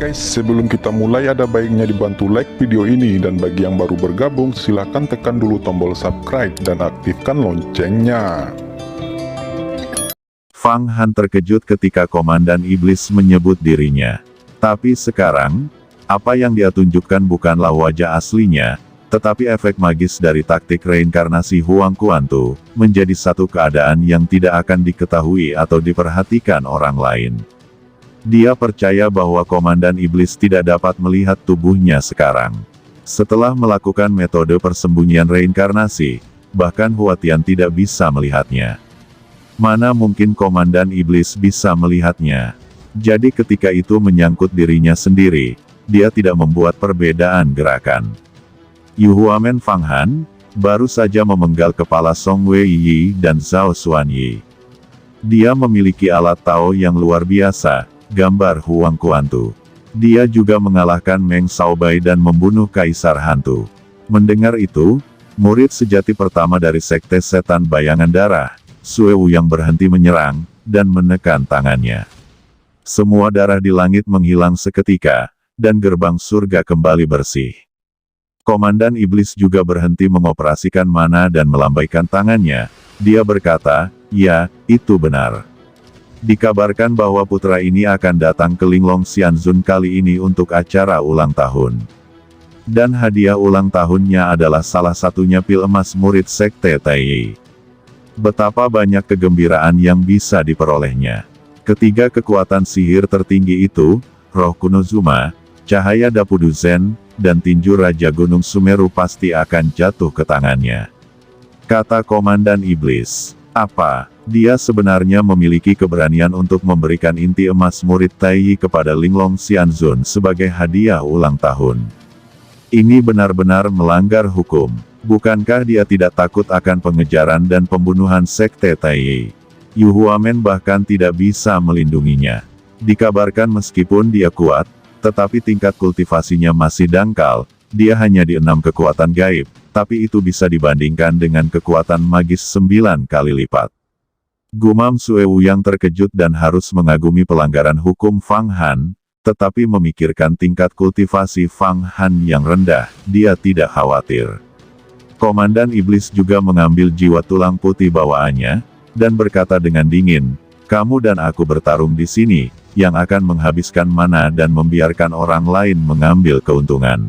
guys, sebelum kita mulai ada baiknya dibantu like video ini, dan bagi yang baru bergabung silahkan tekan dulu tombol subscribe dan aktifkan loncengnya. Fang Han terkejut ketika Komandan Iblis menyebut dirinya. Tapi sekarang, apa yang dia tunjukkan bukanlah wajah aslinya, tetapi efek magis dari taktik reinkarnasi Huang Kuantu, menjadi satu keadaan yang tidak akan diketahui atau diperhatikan orang lain. Dia percaya bahwa Komandan Iblis tidak dapat melihat tubuhnya sekarang. Setelah melakukan metode persembunyian reinkarnasi, bahkan Huatian tidak bisa melihatnya. Mana mungkin Komandan Iblis bisa melihatnya? Jadi ketika itu menyangkut dirinya sendiri, dia tidak membuat perbedaan gerakan. Yuhuamen Fang Han, baru saja memenggal kepala Song Wei Yi dan Zhao Xuan Yi. Dia memiliki alat Tao yang luar biasa, gambar Huang Kuantu. Dia juga mengalahkan Meng Shaobai dan membunuh Kaisar Hantu. Mendengar itu, murid sejati pertama dari Sekte Setan Bayangan Darah, Sue Wu yang berhenti menyerang, dan menekan tangannya. Semua darah di langit menghilang seketika, dan gerbang surga kembali bersih. Komandan Iblis juga berhenti mengoperasikan mana dan melambaikan tangannya. Dia berkata, "Ya, itu benar. Dikabarkan bahwa putra ini akan datang ke Linglong Xianzun kali ini untuk acara ulang tahun. Dan hadiah ulang tahunnya adalah salah satunya pil emas murid Sekte Taiyi." Betapa banyak kegembiraan yang bisa diperolehnya. Ketiga kekuatan sihir tertinggi itu, roh kuno Zuma, cahaya Dapudu Zen, dan tinju Raja Gunung Sumeru pasti akan jatuh ke tangannya. Kata Komandan Iblis. Apa? Dia sebenarnya memiliki keberanian untuk memberikan inti emas murid Taiyi kepada Linglong Xianzun sebagai hadiah ulang tahun. Ini benar-benar melanggar hukum. Bukankah dia tidak takut akan pengejaran dan pembunuhan Sekte Taiyi? Yuhuamen bahkan tidak bisa melindunginya. Dikabarkan meskipun dia kuat, tetapi tingkat kultivasinya masih dangkal. Dia hanya di 6 kekuatan gaib, tapi itu bisa dibandingkan dengan kekuatan magis 9 kali lipat. Gumam Sue Wu yang terkejut dan harus mengagumi pelanggaran hukum Fang Han, tetapi memikirkan tingkat kultivasi Fang Han yang rendah, dia tidak khawatir. Komandan Iblis juga mengambil jiwa tulang putih bawaannya, dan berkata dengan dingin, "Kamu dan aku bertarung di sini, yang akan menghabiskan mana dan membiarkan orang lain mengambil keuntungan."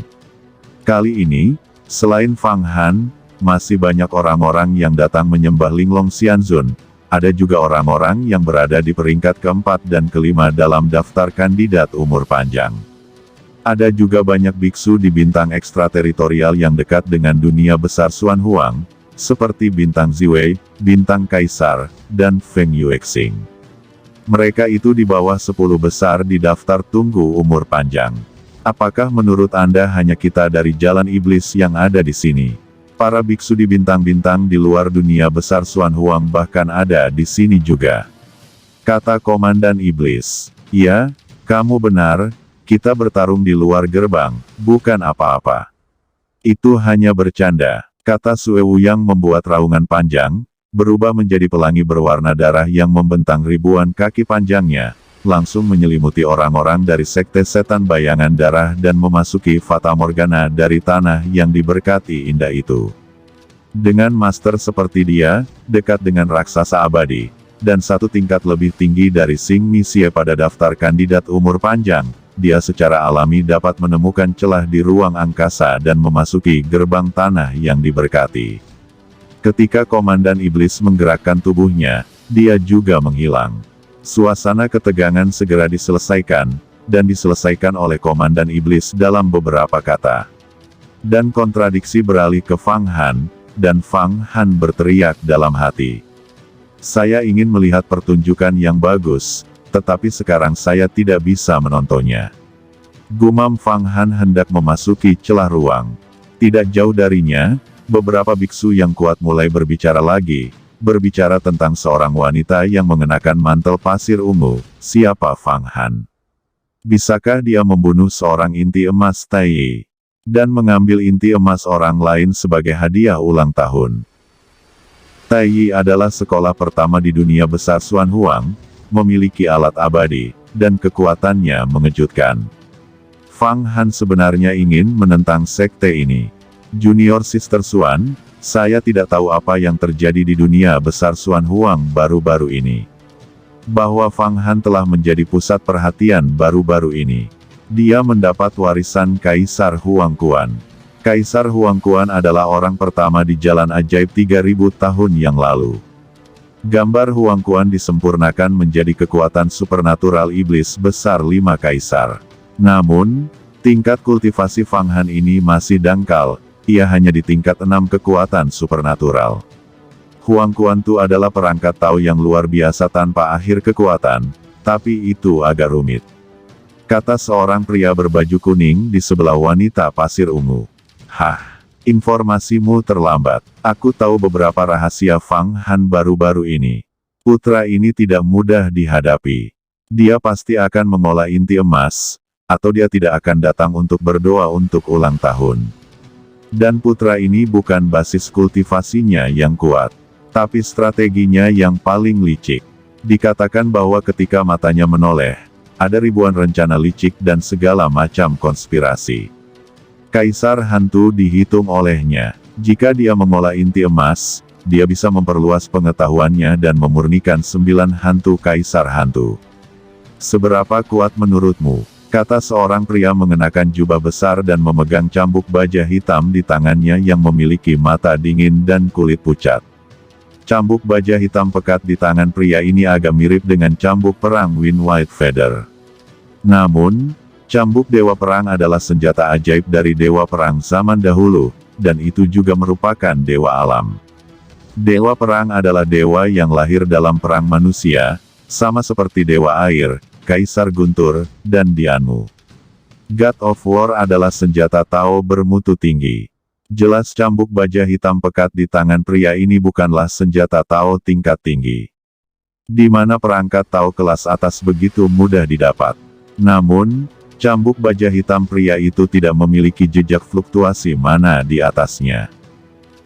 Kali ini, selain Fang Han, masih banyak orang-orang yang datang menyembah Linglong Xianzun. Ada juga orang-orang yang berada di peringkat keempat dan kelima dalam daftar kandidat umur panjang. Ada juga banyak biksu di bintang ekstrateritorial yang dekat dengan dunia besar Xuan Huang, seperti bintang Ziwei, bintang Kaisar, dan Feng Yuexing. Mereka itu di bawah 10 besar di daftar tunggu umur panjang. Apakah menurut Anda hanya kita dari jalan iblis yang ada di sini? Para biksu di bintang-bintang di luar dunia besar Xuan Huang bahkan ada di sini juga. Kata Komandan Iblis. "Ya, kamu benar, kita bertarung di luar gerbang, bukan apa-apa. Itu hanya bercanda," kata Sue Wu yang membuat raungan panjang, berubah menjadi pelangi berwarna darah yang membentang ribuan kaki panjangnya, langsung menyelimuti orang-orang dari Sekte Setan Bayangan Darah dan memasuki Fata Morgana dari tanah yang diberkati indah itu. Dengan master seperti dia, dekat dengan raksasa abadi, dan satu tingkat lebih tinggi dari Xing Mixie pada daftar kandidat umur panjang, dia secara alami dapat menemukan celah di ruang angkasa dan memasuki gerbang tanah yang diberkati. Ketika Komandan Iblis menggerakkan tubuhnya, dia juga menghilang. Suasana ketegangan segera diselesaikan, dan diselesaikan oleh Komandan Iblis dalam beberapa kata. Dan kontradiksi beralih ke Fang Han, dan Fang Han berteriak dalam hati. "Saya ingin melihat pertunjukan yang bagus, tetapi sekarang saya tidak bisa menontonnya." Gumam Fang Han hendak memasuki celah ruang. Tidak jauh darinya, beberapa biksu yang kuat mulai berbicara lagi. Berbicara tentang seorang wanita yang mengenakan mantel pasir ungu. Siapa Fang Han? Bisakah dia membunuh seorang inti emas Taiyi? Dan mengambil inti emas orang lain sebagai hadiah ulang tahun? Taiyi adalah sekolah pertama di dunia besar Xuan Huang, memiliki alat abadi, dan kekuatannya mengejutkan. Fang Han sebenarnya ingin menentang sekte ini. Junior Sister Xuan, saya tidak tahu apa yang terjadi di dunia besar Xuan Huang baru-baru ini. Bahwa Fang Han telah menjadi pusat perhatian baru-baru ini. Dia mendapat warisan Kaisar Huang Quan. Kaisar Huang Quan adalah orang pertama di jalan ajaib 3000 tahun yang lalu. Gambar Huang Quan disempurnakan menjadi kekuatan supernatural iblis besar 5 kaisar. Namun, tingkat kultivasi Fang Han ini masih dangkal, ia hanya di tingkat 6 kekuatan supernatural. Huang Quan itu adalah perangkat Tao yang luar biasa tanpa akhir kekuatan, tapi itu agak rumit. Kata seorang pria berbaju kuning di sebelah wanita pasir ungu. Hah, informasimu terlambat. Aku tahu beberapa rahasia Fang Han baru-baru ini. Putra ini tidak mudah dihadapi. Dia pasti akan mengolah inti emas, atau dia tidak akan datang untuk berdoa untuk ulang tahun. Dan putra ini bukan basis kultivasinya yang kuat, tapi strateginya yang paling licik. Dikatakan bahwa ketika matanya menoleh, ada ribuan rencana licik dan segala macam konspirasi. Kaisar hantu dihitung olehnya. Jika dia mengolah inti emas, dia bisa memperluas pengetahuannya dan memurnikan 9 hantu kaisar hantu. Seberapa kuat menurutmu? Kata seorang pria mengenakan jubah besar dan memegang cambuk baja hitam di tangannya yang memiliki mata dingin dan kulit pucat. Cambuk baja hitam pekat di tangan pria ini agak mirip dengan cambuk perang Wind White Feather. Namun, cambuk Dewa Perang adalah senjata ajaib dari Dewa Perang zaman dahulu, dan itu juga merupakan Dewa Alam. Dewa Perang adalah dewa yang lahir dalam perang manusia, sama seperti Dewa Air, Kaisar Guntur, dan Dianmu. God of War adalah senjata Tao bermutu tinggi. Jelas cambuk baja hitam pekat di tangan pria ini bukanlah senjata Tao tingkat tinggi. Di mana perangkat Tao kelas atas begitu mudah didapat. Namun, cambuk baja hitam pria itu tidak memiliki jejak fluktuasi mana di atasnya.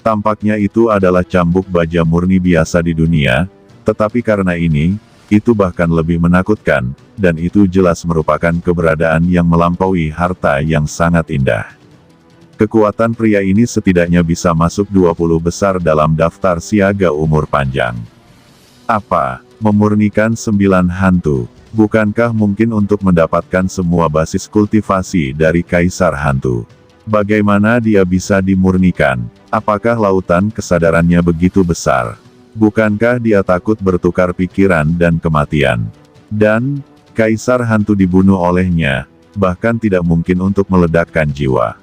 Tampaknya itu adalah cambuk baja murni biasa di dunia, tetapi karena ini, itu bahkan lebih menakutkan, dan itu jelas merupakan keberadaan yang melampaui harta yang sangat indah. Kekuatan pria ini setidaknya bisa masuk 20 besar dalam daftar siaga umur panjang. Apa? Memurnikan 9 hantu. Bukankah mungkin untuk mendapatkan semua basis kultivasi dari Kaisar Hantu? Bagaimana dia bisa dimurnikan? Apakah lautan kesadarannya begitu besar? Bukankah dia takut bertukar pikiran dan kematian? Dan, Kaisar Hantu dibunuh olehnya, bahkan tidak mungkin untuk meledakkan jiwa.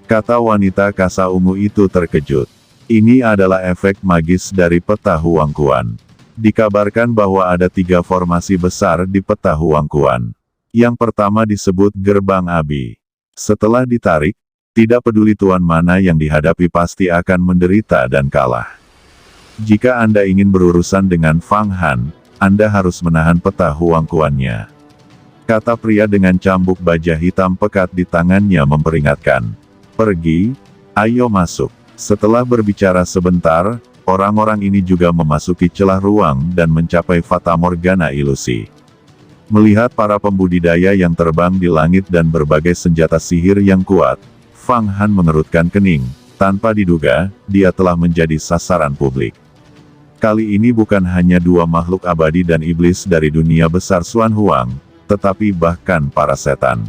Kata wanita kasa ungu itu terkejut. Ini adalah efek magis dari peta Huang Quan. Dikabarkan bahwa ada 3 formasi besar di peta Huang Quan. Yang pertama disebut Gerbang Abi. Setelah ditarik, tidak peduli tuan mana yang dihadapi pasti akan menderita dan kalah. Jika Anda ingin berurusan dengan Fang Han, Anda harus menahan peta Huang Quan-nya. Kata pria dengan cambuk baja hitam pekat di tangannya memperingatkan. Pergi, ayo masuk. Setelah berbicara sebentar, orang-orang ini juga memasuki celah ruang dan mencapai Fata Morgana ilusi. Melihat para pembudidaya yang terbang di langit dan berbagai senjata sihir yang kuat, Fang Han mengerutkan kening. Tanpa diduga, dia telah menjadi sasaran publik. Kali ini bukan hanya 2 makhluk abadi dan iblis dari dunia besar Xuan Huang, tetapi bahkan para setan.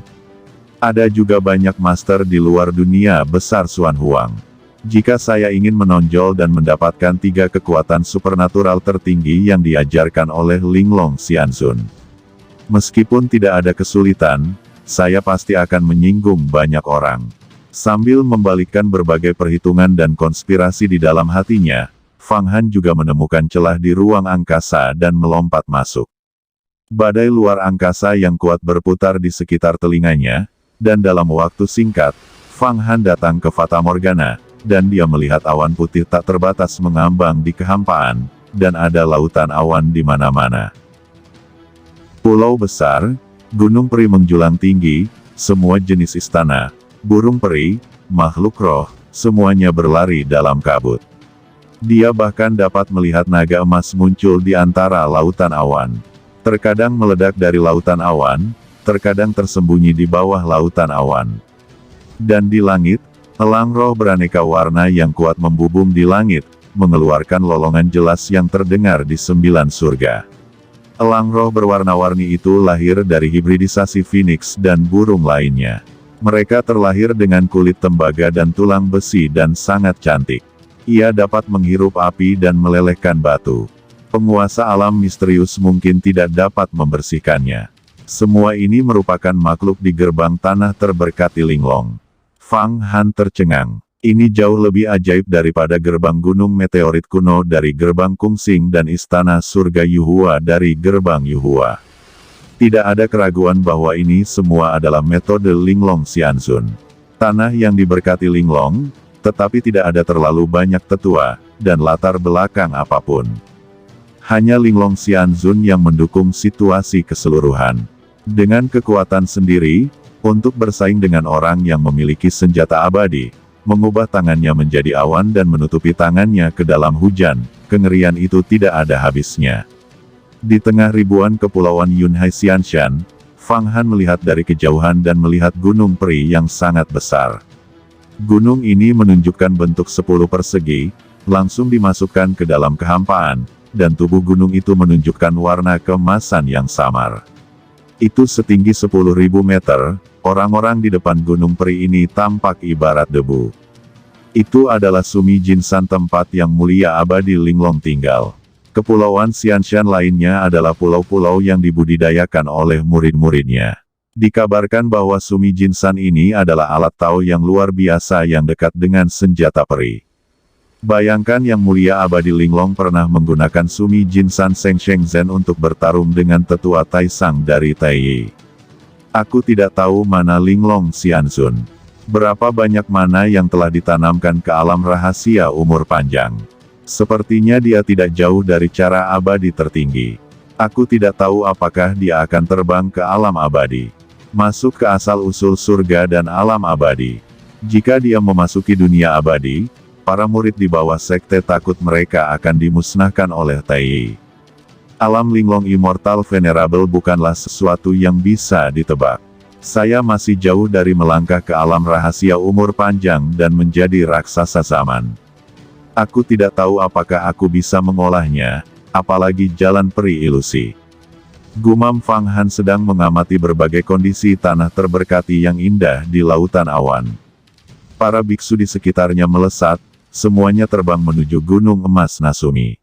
Ada juga banyak master di luar dunia besar Xuan Huang. Jika saya ingin menonjol dan mendapatkan 3 kekuatan supernatural tertinggi yang diajarkan oleh Linglong Xianzun. Meskipun tidak ada kesulitan, saya pasti akan menyinggung banyak orang. Sambil membalikkan berbagai perhitungan dan konspirasi di dalam hatinya, Fang Han juga menemukan celah di ruang angkasa dan melompat masuk. Badai luar angkasa yang kuat berputar di sekitar telinganya, dan dalam waktu singkat, Fang Han datang ke Fata Morgana, dan dia melihat awan putih tak terbatas mengambang di kehampaan, dan ada lautan awan di mana-mana. Pulau besar, gunung peri menjulang tinggi, semua jenis istana, burung peri, makhluk roh, semuanya berlari dalam kabut. Dia bahkan dapat melihat naga emas muncul di antara lautan awan. Terkadang meledak dari lautan awan, terkadang tersembunyi di bawah lautan awan. Dan di langit, elang roh beraneka warna yang kuat membubung di langit, mengeluarkan lolongan jelas yang terdengar di 9 surga. Elang roh berwarna-warni itu lahir dari hibridisasi Phoenix dan burung lainnya. Mereka terlahir dengan kulit tembaga dan tulang besi dan sangat cantik. Ia dapat menghirup api dan melelehkan batu. Penguasa alam misterius mungkin tidak dapat membersihkannya. Semua ini merupakan makhluk di gerbang tanah terberkati Linglong. Fang Han tercengang. Ini jauh lebih ajaib daripada gerbang gunung meteorit kuno dari gerbang Kungsing dan istana surga Yuhua dari gerbang Yuhua. Tidak ada keraguan bahwa ini semua adalah metode Linglong Xianzun. Tanah yang diberkati Linglong, tetapi tidak ada terlalu banyak tetua, dan latar belakang apapun. Hanya Linglong Xianzun yang mendukung situasi keseluruhan. Dengan kekuatan sendiri, untuk bersaing dengan orang yang memiliki senjata abadi, mengubah tangannya menjadi awan dan menutupi tangannya ke dalam hujan, kengerian itu tidak ada habisnya. Di tengah ribuan kepulauan Yunhai Xianshan, Fang Han melihat dari kejauhan dan melihat gunung peri yang sangat besar. Gunung ini menunjukkan bentuk 10 persegi, langsung dimasukkan ke dalam kehampaan, dan tubuh gunung itu menunjukkan warna keemasan yang samar. Itu setinggi 10.000 meter, orang-orang di depan gunung peri ini tampak ibarat debu. Itu adalah Sumi Jinsan, tempat yang mulia abadi Linglong tinggal. Kepulauan Xianshan lainnya adalah pulau-pulau yang dibudidayakan oleh murid-muridnya. Dikabarkan bahwa Sumi Jinsan ini adalah alat tao yang luar biasa yang dekat dengan senjata peri. Bayangkan Yang Mulia Abadi Linglong pernah menggunakan Sumi Jinsan Seng Sheng Zhen untuk bertarung dengan tetua Taisang dari Taiyi. Aku tidak tahu mana Linglong Xianzun. Berapa banyak mana yang telah ditanamkan ke alam rahasia umur panjang. Sepertinya dia tidak jauh dari cara abadi tertinggi. Aku tidak tahu apakah dia akan terbang ke alam abadi. Masuk ke asal-usul surga dan alam abadi. Jika dia memasuki dunia abadi, para murid di bawah sekte takut mereka akan dimusnahkan oleh Taiyi. Alam Linglong Immortal Venerable bukanlah sesuatu yang bisa ditebak. Saya masih jauh dari melangkah ke alam rahasia umur panjang dan menjadi raksasa zaman. Aku tidak tahu apakah aku bisa mengolahnya, apalagi jalan peri ilusi. Gumam Fang Han sedang mengamati berbagai kondisi tanah terberkati yang indah di lautan awan. Para biksu di sekitarnya melesat, semuanya terbang menuju Gunung Emas Nasumi.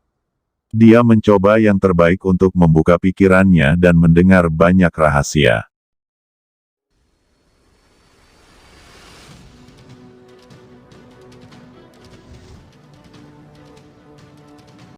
Dia mencoba yang terbaik untuk membuka pikirannya dan mendengar banyak rahasia.